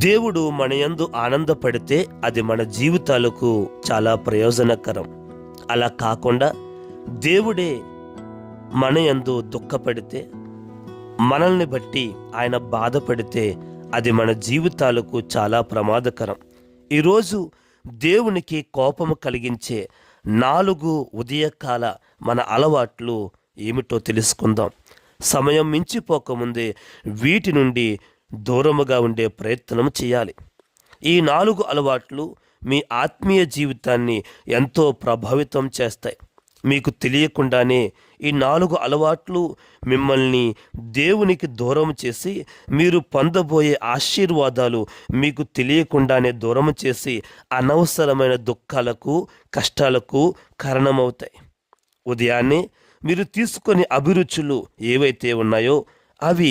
దేవుడు మన యందు ఆనందపడితే అది మన జీవితాలకు చాలా ప్రయోజనకరం. అలా కాకుండా దేవుడే మన యందు దుఃఖపడితే, మనల్ని బట్టి ఆయన బాధపడితే అది మన జీవితాలకు చాలా ప్రమాదకరం. ఈరోజు దేవునికి కోపము కలిగించే 4 ఉదయకాల మన అలవాట్లు ఏమిటో తెలుసుకుందాం. సమయం మించిపోకముందే వీటి నుండి దూరముగా ఉండే ప్రయత్నం చేయాలి. ఈ 4 అలవాట్లు మీ ఆత్మీయ జీవితాన్ని ఎంతో ప్రభావితం చేస్తాయి. మీకు తెలియకుండానే ఈ 4 అలవాట్లు మిమ్మల్ని దేవునికి దూరం చేసి, మీరు పొందబోయే ఆశీర్వాదాలు మీకు తెలియకుండానే దూరం చేసి అనవసరమైన దుఃఖాలకు, కష్టాలకు కారణమవుతాయి. ఉదయాన్నే మీరు తీసుకొని అభిరుచులు ఏవైతే ఉన్నాయో అవి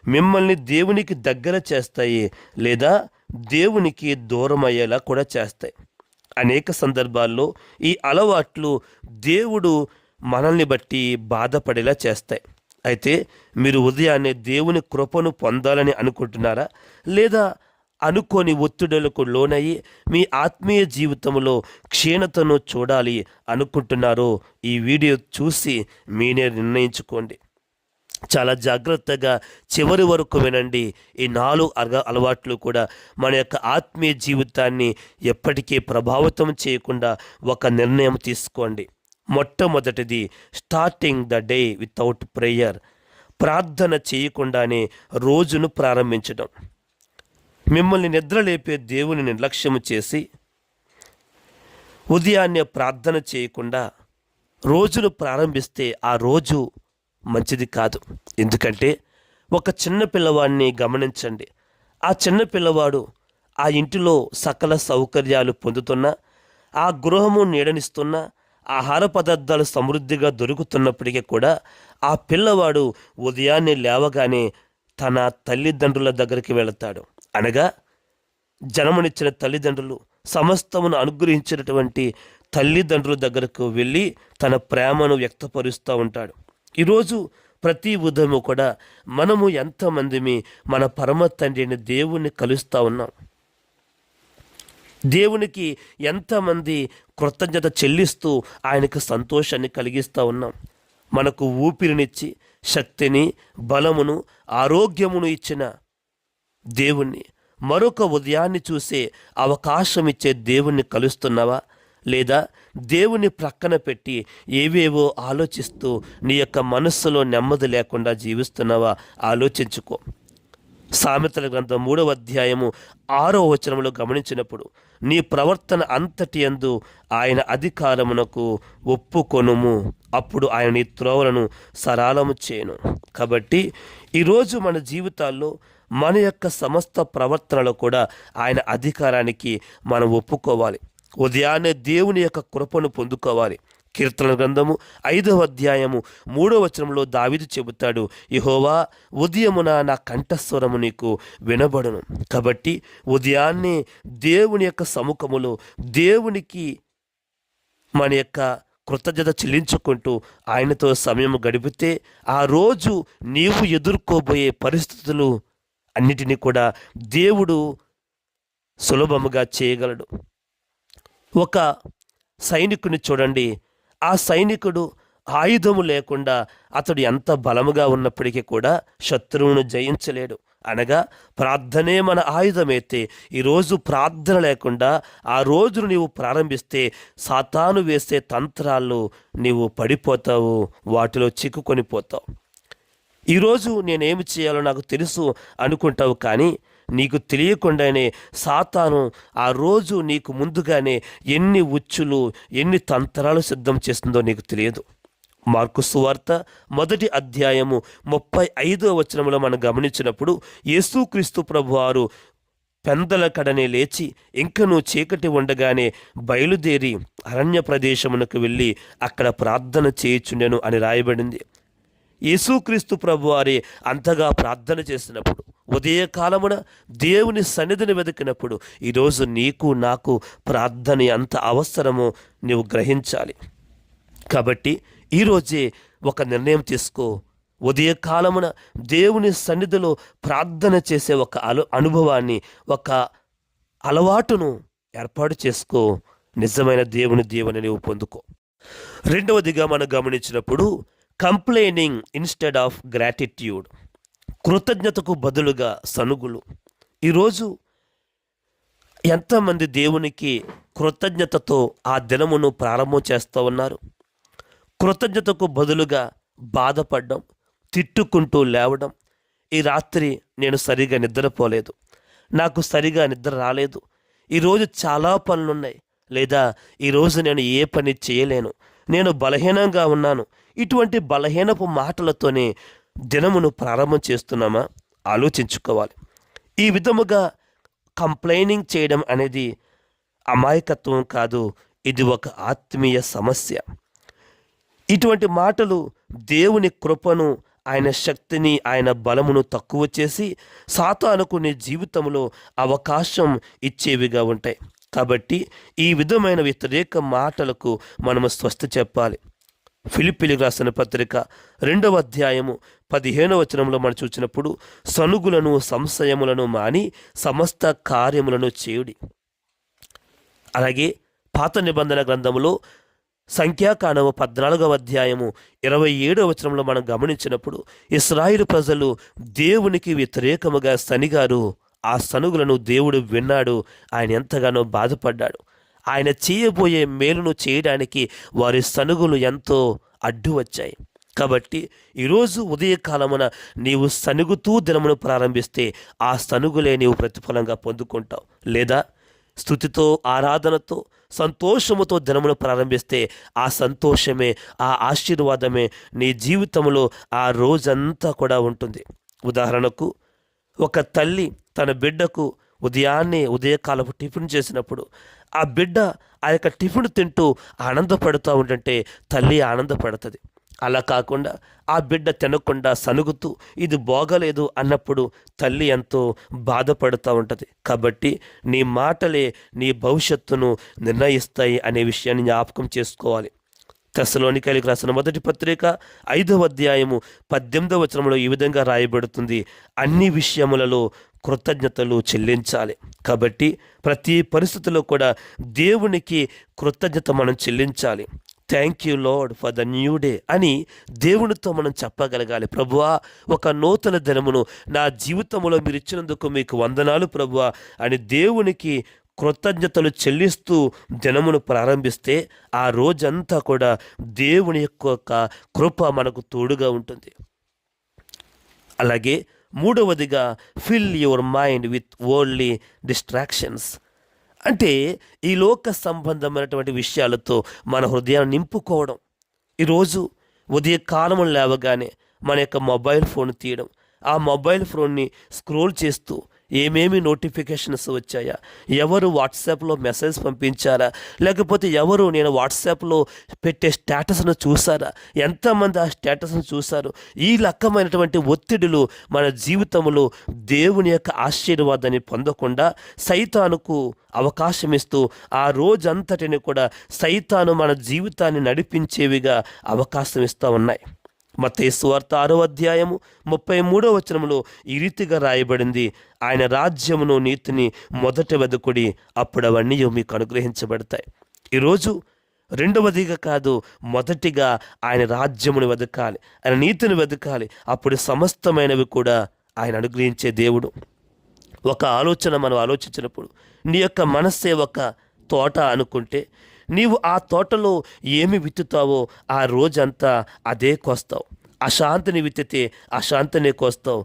మిమ్మల్ని దేవునికి దగ్గర చేస్తాయి, లేదా దేవునికి దూరం అయ్యేలా కూడా చేస్తాయి. అనేక సందర్భాల్లో ఈ అలవాట్లు దేవుడు మనల్ని బట్టి బాధపడేలా చేస్తాయి. అయితే మీరు ఉదయాన్నే దేవుని కృపను పొందాలని అనుకుంటున్నారా, లేదా అనుకోని ఒత్తిడులకు లోనయ్యి మీ ఆత్మీయ జీవితంలో క్షీణతను చూడాలి అనుకుంటున్నారో ఈ వీడియో చూసి మీరే నిర్ణయించుకోండి. చాలా జాగ్రత్తగా చివరి వరకు వినండి. ఈ 4 అలవాట్లు కూడా మన యొక్క ఆత్మీయ జీవితాన్ని ఎప్పటికీ ప్రభావితం చేయకుండా ఒక నిర్ణయం తీసుకోండి. మొట్టమొదటిది, starting the day without prayer. ప్రార్థన చేయకుండానే రోజును ప్రారంభించడం. మిమ్మల్ని నిద్రలేపే దేవుని నిర్లక్ష్యం చేసి ఉదయాన్నే ప్రార్థన చేయకుండా రోజును ప్రారంభిస్తే ఆ రోజు మంచిది కాదు. ఎందుకంటే ఒక చిన్న పిల్లవాడిని గమనించండి. ఆ చిన్న పిల్లవాడు ఆ ఇంటిలో సకల సౌకర్యాలు పొందుతున్నా, ఆ గృహము నీడనిస్తున్నా, ఆహార పదార్థాలు సమృద్ధిగా దొరుకుతున్నప్పటికీ కూడా ఆ పిల్లవాడు ఉదయాన్నే లేవగానే తన తల్లిదండ్రుల దగ్గరికి వెళతాడు. అనగా జన్మనిచ్చిన తల్లిదండ్రులు, సమస్తమును అనుగ్రహించినటువంటి తల్లిదండ్రుల దగ్గరకు వెళ్ళి తన ప్రేమను వ్యక్తపరుస్తూ ఉంటాడు. ఈరోజు ప్రతి ఉదయము కూడా మనము ఎంతమందిమి మన పరమ తండ్రిని దేవుణ్ణి కలుస్తూ ఉన్నాం. దేవునికి ఎంతమంది కృతజ్ఞత చెల్లిస్తూ ఆయనకు సంతోషాన్ని కలిగిస్తూ ఉన్నాం. మనకు ఊపిరినిచ్చి శక్తిని, బలమును, ఆరోగ్యమును ఇచ్చిన దేవుణ్ణి, మరొక ఉదయాన్ని చూసే అవకాశం ఇచ్చే దేవుణ్ణి కలుస్తున్నావా, లేదా దేవుని ప్రక్కన పెట్టి ఏవేవో ఆలోచిస్తూ నీ యొక్క మనస్సులో నెమ్మది లేకుండా జీవిస్తున్నావా ఆలోచించుకో. సామెతల గ్రంథం 3వ అధ్యాయము 6వ వచనంలో గమనించినప్పుడు, నీ ప్రవర్తన అంతటి యందు ఆయన అధికారమునకు ఒప్పుకొనుము, అప్పుడు ఆయన నీ త్రోవలను సరళము చేయను. కాబట్టి ఈరోజు మన జీవితాల్లో మన యొక్క సమస్త ప్రవర్తనలో కూడా ఆయన అధికారానికి మనం ఒప్పుకోవాలి. ఉదయాన్నే దేవుని యొక్క కృపను పొందుకోవాలి. కీర్తన గ్రంథము 5వ అధ్యాయము 3వ వచనంలో దావీదు చెబుతాడు, యెహోవా ఉదయమున నా కంఠస్వరము నీకు వినబడును. కాబట్టి ఉదయాన్నే దేవుని యొక్క సముఖములో దేవునికి మన యొక్క కృతజ్ఞత చెల్లించుకుంటూ ఆయనతో సమయం గడిపితే ఆ రోజు నీవు ఎదుర్కోబోయే పరిస్థితులు అన్నిటినీ కూడా దేవుడు సులభముగా చేయగలడు. ఒక సైనికుని చూడండి. ఆ సైనికుడు ఆయుధము లేకుండా అతడు ఎంత బలముగా ఉన్నప్పటికీ కూడా శత్రువును జయించలేడు. అనగా ప్రార్థనే మన ఆయుధమైతే ఈరోజు ప్రార్థన లేకుండా ఆ రోజును నీవు ప్రారంభిస్తే సాతాను వేసే తంత్రాల్లో నీవు పడిపోతావు, వాటిలో చిక్కుకొని పోతావు. ఈరోజు నేనేమి చేయాలో నాకు తెలుసు అనుకుంటావు, కానీ నీకు తెలియకుండానే సాతాను ఆ రోజు నీకు ముందుగానే ఎన్ని ఉచ్చులు, ఎన్ని తంత్రాలు సిద్ధం చేస్తుందో నీకు తెలియదు. మార్కు సువార్త 1వ అధ్యాయము 35వ వచనంలో మనం గమనించినప్పుడు, యేసుక్రీస్తు ప్రభువారు పెందల కడనే లేచి ఇంకనూ చీకటి ఉండగానే బయలుదేరి అరణ్య ప్రదేశమునకు వెళ్ళి అక్కడ ప్రార్థన చేయుచుండెను అని రాయబడింది. యేసుక్రీస్తు ప్రభువారే అంతగా ప్రార్థన చేసినప్పుడు, ఉదయకాలమున దేవుని సన్నిధిని వెతికినప్పుడు ఈరోజు నీకు నాకు ప్రార్థన ఎంత అవసరమో నీవు గ్రహించాలి. కాబట్టి ఈరోజే ఒక నిర్ణయం తీసుకో. ఉదయకాలమున దేవుని సన్నిధిలో ప్రార్థన చేసే ఒక అనుభవాన్ని, ఒక అలవాటును ఏర్పాటు చేసుకో. నిజమైన దేవుని దీవెన నీవు పొందుకో. రెండవదిగా మనం గమనించినప్పుడు కంప్లైనింగ్ ఇన్స్టెడ్ ఆఫ్ గ్రాటిట్యూడ్, కృతజ్ఞతకు బదులుగా సనుగులు. ఈరోజు ఎంతమంది దేవునికి కృతజ్ఞతతో ఆ దినమును ప్రారంభం చేస్తూ ఉన్నారు? కృతజ్ఞతకు బదులుగా బాధపడడం, తిట్టుకుంటూ లేవడం, ఈ రాత్రి నేను సరిగా నిద్రపోలేదు, నాకు సరిగా నిద్ర రాలేదు, ఈరోజు చాలా పనులున్నాయి, లేదా ఈరోజు నేను ఏ పని చేయలేను, నేను బలహీనంగా ఉన్నాను. ఇటువంటి బలహీనపు మాటలతోనే దినమును ప్రారంభం చేస్తున్నామా? ఆలోచించుకోవాలి. ఈ విధముగా కంప్లైనింగ్ చేయడం అనేది అమాయకత్వం కాదు, ఇది ఒక ఆత్మీయ సమస్య. ఇటువంటి మాటలు దేవుని కృపను, ఆయన శక్తిని, ఆయన బలమును తక్కువ చేసి సాతానుకు నీ జీవితంలో అవకాశం ఇచ్చేవిగా ఉంటాయి. కాబట్టి ఈ విధమైన వ్యతిరేక మాటలకు మనము స్వస్తి చెప్పాలి. ఫిలిప్పీలకు రాసిన పత్రిక 2వ అధ్యాయము 15వ వచనంలో మనం చూసినప్పుడు, సనుగులను సంశయములను మాని సమస్త కార్యములను చేయుడి. అలాగే పాత నిబంధన గ్రంథములో సంఖ్యాకాండము 14వ అధ్యాయము 27వ వచనంలో మనం గమనించినప్పుడు, ఇశ్రాయేలు ప్రజలు దేవునికి వ్యతిరేకముగా సనిగారు. ఆ సనుగులను దేవుడు విన్నాడు, ఆయన ఎంతగానో బాధపడ్డాడు. ఆయన చేయబోయే మేలును చేయడానికి వారి సనుగులు ఎంతో అడ్డు వచ్చాయి. కాబట్టి ఈరోజు ఉదయకాలమున నీవు సనుగుతూ దినమును ప్రారంభిస్తే ఆ సనుగులే నీవు ప్రతిఫలంగా పొందుకుంటావు. లేదా స్తుతితో, ఆరాధనతో, సంతోషముతో దినమును ప్రారంభిస్తే ఆ సంతోషమే, ఆ ఆశీర్వాదమే నీ జీవితంలో ఆ రోజంతా కూడా ఉంటుంది. ఉదాహరణకు, ఒక తల్లి తన బిడ్డకు ఉదయకాలపు టిఫిన్ చేసినప్పుడు ఆ బిడ్డ ఆ యొక్క టిఫిన్ తింటూ ఆనందపడుతూ ఉంటుంటే తల్లి ఆనందపడుతుంది. అలా కాకుండా ఆ బిడ్డ తినకుండా సనుగుతూ ఇది బాగలేదు అన్నప్పుడు తల్లి ఎంతో బాధపడుతూ ఉంటుంది. కాబట్టి నీ మాటలే నీ భవిష్యత్తును నిర్ణయిస్తాయి అనే విషయాన్ని జ్ఞాపకం చేసుకోవాలి. తెస్సలోనికైలకు రాసిన మొదటి పత్రిక 5వ అధ్యాయము 18వ వచనంలో ఈ విధంగా రాయబడుతుంది, అన్ని విషయములలో కృతజ్ఞతలు చెల్లించాలి. కాబట్టి ప్రతి పరిస్థితుల్లో కూడా దేవునికి కృతజ్ఞత మనం చెల్లించాలి. Thank you lord for the new day అని దేవునితో మనం చెప్పగలగాలి. ప్రభువా, ఒక నూతన దినమును నా జీవితంలో మీరు ఇచ్చినందుకు మీకు వందనాలు ప్రభువా అని దేవునికి కృతజ్ఞతలు చెల్లిస్తూ దినమును ప్రారంభిస్తే ఆ రోజంతా కూడా దేవుని యొక్క కృప మనకు తోడుగా ఉంటుంది. అలాగే మూడవదిగా, fill your mind with worldly distractions. అంటే ఈ లోక సంబంధమైనటువంటి విషయాలతో మన హృదయాన్ని నింపుకోవడం. ఈరోజు ఉదయకాలం లేవగానే మన యొక్క మొబైల్ ఫోన్ తీయడం, ఆ మొబైల్ ఫోన్ని స్క్రోల్ చేస్తూ ఏమేమి నోటిఫికేషన్స్ వచ్చాయా, ఎవరు వాట్సాప్లో మెసేజ్ పంపించారా, లేకపోతే ఎవరు నేను వాట్సాప్లో పెట్టే స్టేటస్ను చూసారా, ఎంతమంది ఆ స్టేటస్ను చూశారు, ఈ రకమైనటువంటి ఒత్తిడులు మన జీవితంలో దేవుని యొక్క ఆశీర్వాదాన్ని పొందకుండా సైతానుకు అవకాశం ఇస్తూ ఆ రోజంతటిని కూడా సైతాను మన జీవితాన్ని నడిపించేవిగా అవకాశం ఇస్తూ ఉన్నాయి. మత్తయి సువార్త 6వ అధ్యాయము 33వ వచనంలో ఈ రీతిగా రాయబడింది, ఆయన రాజ్యమును నీతిని మొదట వెదుకుడి, అప్పుడు అవన్నీ మీకు అనుగ్రహించబడతాయి. ఈరోజు రెండవదిగా కాదు, మొదటిగా ఆయన రాజ్యమును వెతకాలి, ఆయన నీతిని వెతకాలి. అప్పుడు సమస్తమైనవి కూడా ఆయన అనుగ్రహించే దేవుడు. ఒక ఆలోచన మనం ఆలోచించినప్పుడు, నీ యొక్క మనస్సే ఒక తోట అనుకుంటే నీవు ఆ తోటలో ఏమి విత్తుతావో ఆ రోజంతా అదే కోస్తావు. అశాంతిని విత్తితే అశాంతిని కోస్తావు.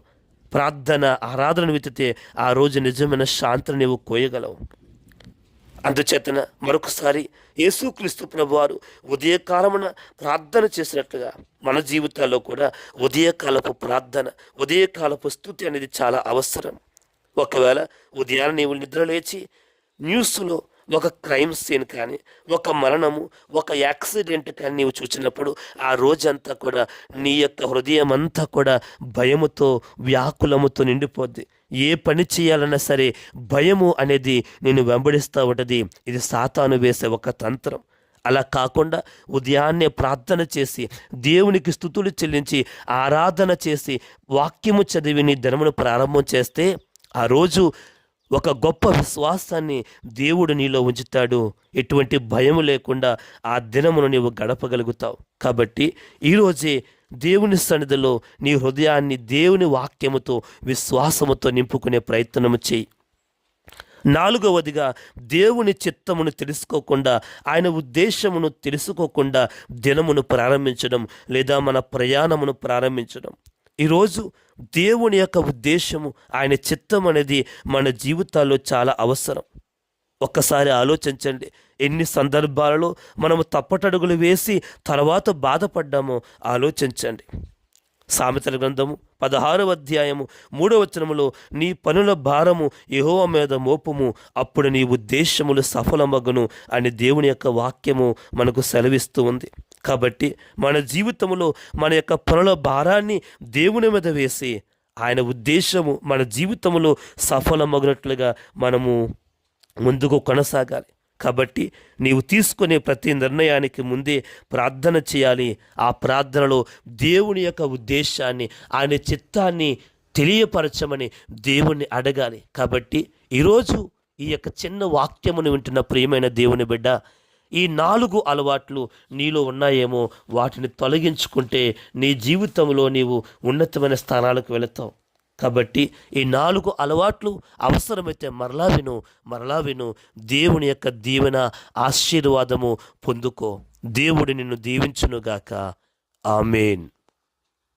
ప్రార్థన, ఆరాధన విత్తితే ఆ రోజు నిజమైన శాంతిని నీవు కోయగలవు. అందుచేతన మరొకసారి యేసుక్రీస్తు ప్రభువారు ఉదయకాలమున ప్రార్థన చేసినట్లుగా మన జీవితాల్లో కూడా ఉదయకాలపు ప్రార్థన, ఉదయకాలపు స్తుతి అనేది చాలా అవసరం. ఒకవేళ ఉదయాన్నే నీవు నిద్రలేచి న్యూస్లో ఒక క్రైమ్ సీన్ కానీ, ఒక మరణము, ఒక యాక్సిడెంట్ కానీ నీవు చూసినప్పుడు ఆ రోజంతా కూడా నీ యొక్క హృదయం అంతా కూడా భయముతో, వ్యాకులముతో నిండిపోద్ది. ఏ పని చేయాలన్నా సరే భయము అనేది నేను వెంబడిస్తూ ఉంటుంది. ఇది సాతాను వేసే ఒక తంత్రం. అలా కాకుండా ఉదయాన్నే ప్రార్థన చేసి దేవునికి స్తుతులు చెల్లించి ఆరాధన చేసి వాక్యము చదివి నీ దినమును ప్రారంభం చేస్తే ఆ రోజు ఒక గొప్ప విశ్వాసాన్ని దేవుడు నీలో ఉంచుతాడు. ఎటువంటి భయం లేకుండా ఆ దినమును నీవు గడపగలుగుతావు. కాబట్టి ఈరోజే దేవుని సన్నిధిలో నీ హృదయాన్ని దేవుని వాక్యముతో విశ్వాసముతో నింపుకునే ప్రయత్నము చేయి. 4వదిగా, దేవుని చిత్తమును తెలుసుకోకుండా, ఆయన ఉద్దేశమును తెలుసుకోకుండా దినమును ప్రారంభించడం లేదా మన ప్రయాణమును ప్రారంభించడం. ఈరోజు దేవుని యొక్క ఉద్దేశము, ఆయన చిత్తం అనేది మన జీవితాల్లో చాలా అవసరం. ఒక్కసారి ఆలోచించండి, ఎన్ని సందర్భాలలో మనము తప్పటడుగులు వేసి తర్వాత బాధపడ్డామో ఆలోచించండి. సామెతల గ్రంథము 16వ అధ్యాయము 3వ వచనములో, నీ పనుల భారము యెహోవా మీద మోపుము, అప్పుడు నీ ఉద్దేశములు సఫలమగును అని దేవుని యొక్క వాక్యము మనకు సెలవిస్తూ ఉంది. కాబట్టి మన జీవితంలో మన యొక్క పనుల భారాన్ని దేవుని మీద వేసి ఆయన ఉద్దేశము మన జీవితంలో సఫలమగినట్లుగా మనము ముందుకు కొనసాగాలి. కాబట్టి నీవు తీసుకునే ప్రతి నిర్ణయానికి ముందే ప్రార్థన చేయాలి. ఆ ప్రార్థనలో దేవుని యొక్క ఉద్దేశాన్ని, ఆయన చిత్తాన్ని తెలియపరచమని దేవుణ్ణి అడగాలి. కాబట్టి ఈరోజు ఈ యొక్క చిన్న వాక్యమును వింటున్న ప్రియమైన దేవుని బిడ్డ, ఈ 4 అలవాట్లు నీలో ఉన్నాయేమో వాటిని తొలగించుకుంటే నీ జీవితంలో నీవు ఉన్నతమైన స్థానాలకు వెళతావు. కాబట్టి ఈ 4 అలవాట్లు అవసరమైతే మరలా విను. దేవుని యొక్క దీవెన, ఆశీర్వాదము పొందుకో. దేవుడు నిన్ను దీవించునుగాక. ఆమేన్.